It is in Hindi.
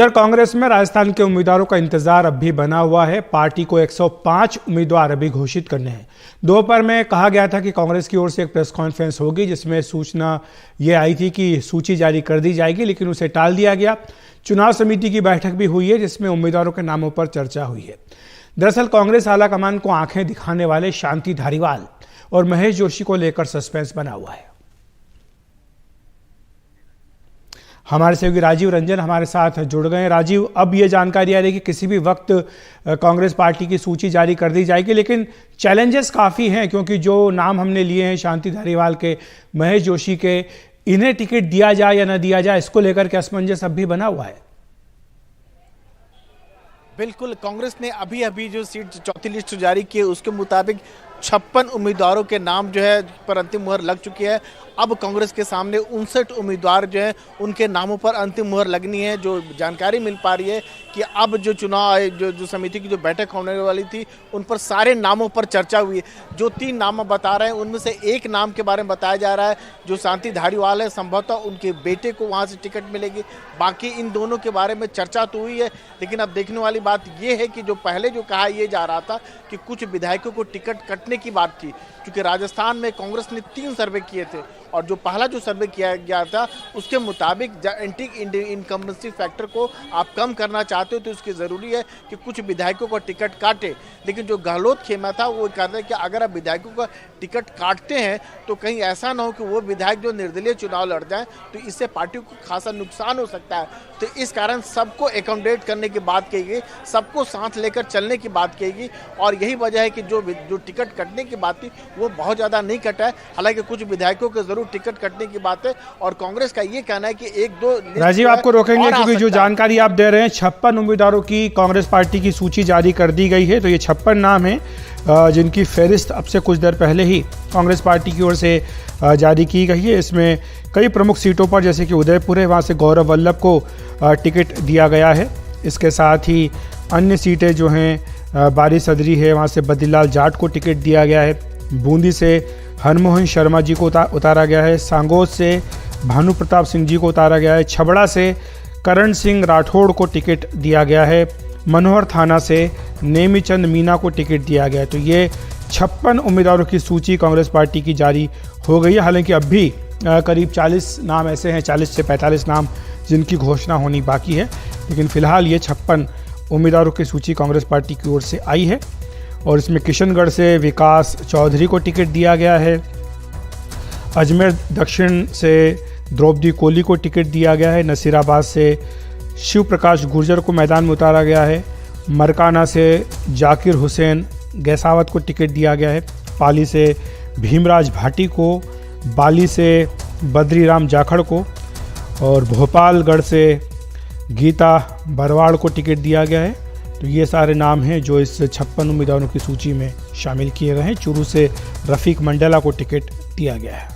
इधर कांग्रेस में राजस्थान के उम्मीदवारों का इंतजार अब भी बना हुआ है। पार्टी को 105 उम्मीदवार अभी घोषित करने हैं। दोपहर में कहा गया था कि कांग्रेस की ओर से एक प्रेस कॉन्फ्रेंस होगी जिसमें सूचना ये आई थी कि सूची जारी कर दी जाएगी, लेकिन उसे टाल दिया गया। चुनाव समिति की बैठक भी हुई है जिसमें उम्मीदवारों के नामों पर चर्चा हुई है। दरअसल कांग्रेस आलाकमान को आंखें दिखाने वाले शांति धारीवाल और महेश जोशी को लेकर सस्पेंस बना हुआ है। हमारे सहयोगी राजीव रंजन हमारे साथ जुड़ गए। राजीव, अब ये जानकारी आ रही है कि किसी भी वक्त कांग्रेस पार्टी की सूची जारी कर दी जाएगी, लेकिन चैलेंजेस काफ़ी हैं क्योंकि जो नाम हमने लिए हैं शांति धारीवाल के, महेश जोशी के, इन्हें टिकट दिया जाए या न दिया जाए, इसको लेकर के असमंजस अब भी बना हुआ है। बिल्कुल, कांग्रेस ने अभी जो सीट चौथी लिस्ट जारी की है उसके मुताबिक 56 उम्मीदवारों के नाम जो है पर अंतिम मुहर लग चुकी है। अब कांग्रेस के सामने 59 उम्मीदवार जो हैं उनके नामों पर अंतिम मुहर लगनी है। जो जानकारी मिल पा रही है कि अब जो चुनाव जो समिति की जो बैठक होने वाली थी उन पर सारे नामों पर चर्चा हुई है। जो 3 नाम बता रहे हैं उनमें से एक नाम के बारे में बताया जा रहा है जो शांति धारीवाल है, संभवतः उनके बेटे को वहाँ से टिकट मिलेगी। बाकी इन दोनों के बारे में चर्चा तो हुई है, लेकिन अब देखने वाली बात यह है कि जो पहले जो कहा यह जा रहा था कि कुछ विधायकों को टिकट कटने की बात थी, क्योंकि राजस्थान में कांग्रेस ने 3 सर्वे किए थे और जो पहला जो सर्वे किया गया था उसके मुताबिक एंटी इनकम्बेंसी फैक्टर को आप कम करना चाहते हो तो इसकी ज़रूरी है कि कुछ विधायकों को टिकट काटे। लेकिन जो गहलोत खेमा था वो कहता है कि अगर आप विधायकों का टिकट काटते हैं तो कहीं ऐसा ना हो कि वो विधायक जो निर्दलीय चुनाव लड़ जाएं, तो इससे पार्टी को खासा नुकसान हो सकता है। तो इस कारण सबको एकोमोडेट करने की बात कही गई, सबको साथ लेकर चलने की बात कही गई और यही वजह है कि जो टिकट कटने की बात थी वो बहुत ज़्यादा नहीं कटा है। हालांकि कुछ विधायकों के जरूर टिकट कटने की बात है और कांग्रेस का ये कहना है कि 1-2 राजीव आपको रोकेंगे क्योंकि जो जानकारी आप दे रहे हैं 56 उम्मीदवारों की कांग्रेस पार्टी की सूची जारी कर दी गई है। तो ये 56 नाम हैं जिनकी फहरिस्त अब से कुछ देर पहले ही कांग्रेस पार्टी की ओर से जारी की गई है। इसमें कई प्रमुख सीटों पर जैसे कि उदयपुर है, वहाँ से गौरव वल्लभ को टिकट दिया गया है। इसके साथ ही अन्य सीटें जो हैं बारी सदरी है, वहाँ से बद्रीलाल जाट को टिकट दिया गया है। बूंदी से हरमोहन शर्मा जी को उतारा गया है। सांगोद से भानु प्रताप सिंह जी को उतारा गया है। छबड़ा से करण सिंह राठौड़ को टिकट दिया गया है। मनोहर थाना से नेमीचंद मीना को टिकट दिया गया है। तो ये 56 उम्मीदवारों की सूची कांग्रेस पार्टी की जारी हो गई है। हालांकि अब भी करीब 40 नाम ऐसे हैं, 40 से 45 नाम जिनकी घोषणा होनी बाकी है, लेकिन फिलहाल ये 56 उम्मीदवारों की सूची कांग्रेस पार्टी की ओर से आई है और इसमें किशनगढ़ से विकास चौधरी को टिकट दिया गया है। अजमेर दक्षिण से द्रौपदी कोली को टिकट दिया गया है। नसीराबाद से शिव प्रकाश गुर्जर को मैदान में उतारा गया है। मरकाना से जाकिर हुसैन गैसावत को टिकट दिया गया है। पाली से भीमराज भाटी को, बाली से बद्रीराम जाखड़ को और भोपालगढ़ से गीता बरवाड़ को टिकट दिया गया है। तो ये सारे नाम हैं जो इस 56 उम्मीदवारों की सूची में शामिल किए गए हैं। चूरू से रफीक मंडेला को टिकट दिया गया है।